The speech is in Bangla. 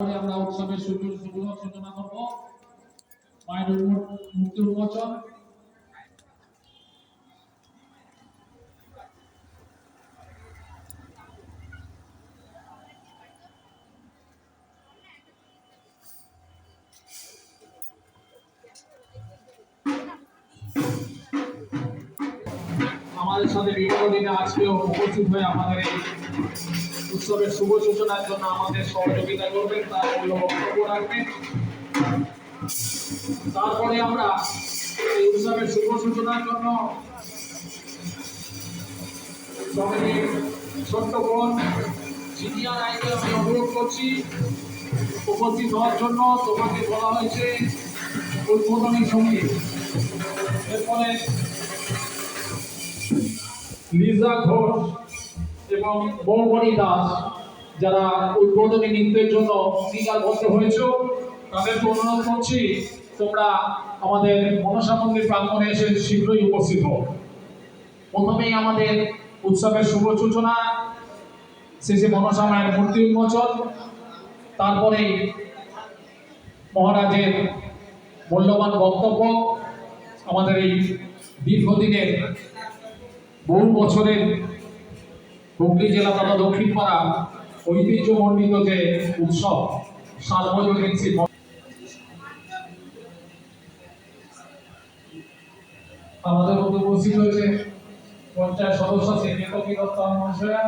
আমরা উৎসবের শুভ সূচনা করব। মায়ের মূর্তি উন্মোচন। আমাদের সাথে বিগত দিনে আজকেও উপস্থিত হয়ে আমাদের এই উৎসবের শুভ সূচনার জন্য আমাদের সহযোগিতা করবেন, তার মূল্য বক্তব্য রাখবেন। তারপরে আমরা এই উৎসবের শুভ সূচনার জন্য ছোট্ট বোন জিনিয়া রায়কে আমি অনুরোধ করছি উপস্থিত হওয়ার জন্য। তোমাকে বলা হয়েছে উদ্বোধনী সঙ্গীত। এরপরে লিজা ঘোষ এবং বৌমণি দাস যারা উদ্বোধনী নৃত্যের জন্য সিঙ্গারবদ্ধ হয়েছে, তাদেরকে অনুরোধ করছি তোমরা আমাদের মনসা মন্দির প্রাঙ্গণে এসে শীঘ্রই উপস্থিত হও। প্রথমেই আমাদের উৎসবের শুভ সূচনা, শেষে মনসা মায়ের মূর্তি উন্মোচন, তারপরে মহারাজের মূল্যবান বক্তব্য। আমাদের এই দীর্ঘদিনের বহু বছরের হুগলি জেলা তথা দক্ষিণ পাড়া ঐতিহ্যমণ্ডিত যে উৎসব সার্বজনীন আমাদের মধ্যে উপস্থিত হয়েছে পঞ্চায়েত সদস্য শ্রী দত্ত মহাশয়া,